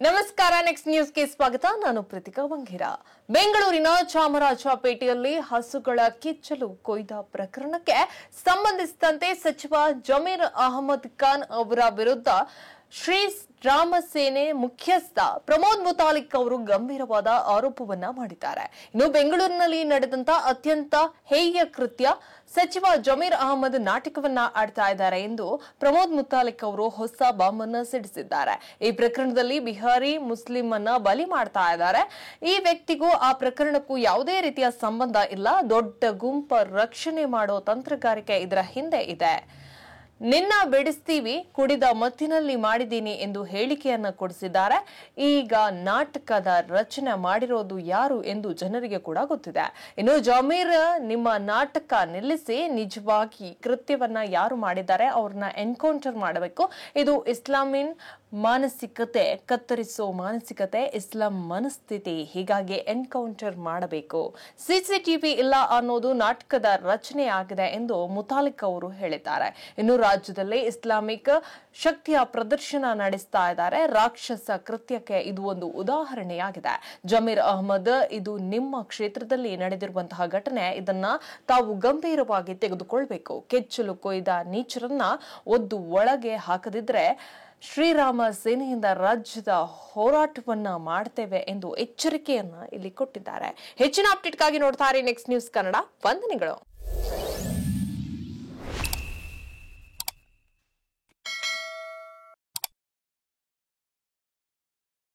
ನಮಸ್ಕಾರ, ನೆಕ್ಸ್ಟ್ ನ್ಯೂಸ್ಗೆ ಸ್ವಾಗತ. ನಾನು ಪ್ರೀತಿಕಾ ಬಂಗೇರ. ಬೆಂಗಳೂರಿನ ಚಾಮರಾಜಪೇಟೆಯಲ್ಲಿ ಹಸುಗಳ ಕಿಚ್ಚಲು ಕೊಯ್ದ ಪ್ರಕರಣಕ್ಕೆ ಸಂಬಂಧಿಸಿದಂತೆ ಸಚಿವ ಜಮೀರ್ ಅಹಮದ್ ಖಾನ್ ಅವರ ವಿರುದ್ಧ ಶ್ರೀರಾಮ ಸೇನೆ ಮುಖ್ಯಸ್ಥ ಪ್ರಮೋದ್ ಮುತಾಲಿಕ್ ಅವರು ಗಂಭೀರವಾದ ಆರೋಪವನ್ನ ಮಾಡಿದ್ದಾರೆ. ಇನ್ನು ಬೆಂಗಳೂರಿನಲ್ಲಿ ನಡೆದಂತ ಅತ್ಯಂತ ಹೇಯ ಕೃತ್ಯ, ಸಚಿವ ಜಮೀರ್ ಅಹಮದ್ ನಾಟಕವನ್ನ ಆಡ್ತಾ ಇದ್ದಾರೆ ಎಂದು ಪ್ರಮೋದ್ ಮುತಾಲಿಕ್ ಅವರು ಹೊಸ ಬಾಂಬ್ ಅನ್ನ ಸಿಡಿಸಿದ್ದಾರೆ. ಈ ಪ್ರಕರಣದಲ್ಲಿ ಬಿಹಾರಿ ಮುಸ್ಲಿಂ ಅನ್ನ ಬಲಿ ಮಾಡ್ತಾ ಇದ್ದಾರೆ. ಈ ವ್ಯಕ್ತಿಗೂ ಆ ಪ್ರಕರಣಕ್ಕೂ ಯಾವುದೇ ರೀತಿಯ ಸಂಬಂಧ ಇಲ್ಲ. ದೊಡ್ಡ ಗುಂಪ ರಕ್ಷಣೆ ಮಾಡೋ ತಂತ್ರಗಾರಿಕೆ ಇದರ ಹಿಂದೆ ಇದೆ. ನಿನ್ನ ಬಿಡಿಸ್ತೀವಿ, ಕುಡಿದ ಮತ್ತಿನಲ್ಲಿ ಮಾಡಿದ್ದೀನಿ ಎಂದು ಹೇಳಿಕೆಯನ್ನ ಕೊಡಿಸಿದ್ದಾರೆ. ಈಗ ನಾಟಕದ ರಚನೆ ಮಾಡಿರೋದು ಯಾರು ಎಂದು ಜನರಿಗೆ ಕೂಡ ಗೊತ್ತಿದೆ. ಇನ್ನು ಜಮೀರ್, ನಿಮ್ಮ ನಾಟಕ ನಿಲ್ಲಿಸಿ, ನಿಜವಾಗಿ ಕೃತ್ಯವನ್ನ ಯಾರು ಮಾಡಿದ್ದಾರೆ ಅವ್ರನ್ನ ಎನ್ಕೌಂಟರ್ ಮಾಡಬೇಕು. ಇದು ಇಸ್ಲಾಮಿನ್ ಮಾನಸಿಕತೆ, ಕತ್ತರಿಸೋ ಮಾನಸಿಕತೆ, ಇಸ್ಲಾಂ ಮನಸ್ಥಿತಿ. ಹೀಗಾಗಿ ಎನ್ಕೌಂಟರ್ ಮಾಡಬೇಕು. ಸಿಸಿಟಿವಿ ಇಲ್ಲ ಅನ್ನೋದು ನಾಟಕದ ರಚನೆ ಆಗಿದೆ ಎಂದು ಮುತಾಲಿಕ್ ಅವರು ಹೇಳಿದ್ದಾರೆ. ಇನ್ನು ರಾಜ್ಯದಲ್ಲಿ ಇಸ್ಲಾಮಿಕ್ ಶಕ್ತಿಯ ಪ್ರದರ್ಶನ ನಡೆಸ್ತಾ ಇದ್ದಾರೆ. ರಾಕ್ಷಸ ಕೃತ್ಯಕ್ಕೆ ಇದು ಒಂದು ಉದಾಹರಣೆಯಾಗಿದೆ. ಜಮೀರ್ ಅಹಮದ್, ಇದು ನಿಮ್ಮ ಕ್ಷೇತ್ರದಲ್ಲಿ ನಡೆದಿರುವಂತಹ ಘಟನೆ. ಇದನ್ನ ತಾವು ಗಂಭೀರವಾಗಿ ತೆಗೆದುಕೊಳ್ಬೇಕು. ಕೆಚ್ಚಲು ಕೊಯ್ದ ನೀಚರನ್ನ ಒದ್ದು ಒಳಗೆ ಹಾಕದಿದ್ರೆ ಶ್ರೀರಾಮ ಸೇನೆಯಿಂದ ರಾಜ್ಯದ ಹೋರಾಟವನ್ನ ಮಾಡ್ತೇವೆ ಎಂದು ಎಚ್ಚರಿಕೆಯನ್ನ ಇಲ್ಲಿ ಕೊಟ್ಟಿದ್ದಾರೆ. ಹೆಚ್ಚಿನ ಅಪ್ಡೇಟ್ಗಾಗಿ ನೋಡ್ತಾರೆ ನೆಕ್ಸ್ಟ್ ನ್ಯೂಸ್ ಕನ್ನಡ. ವಂದನೆಗಳು.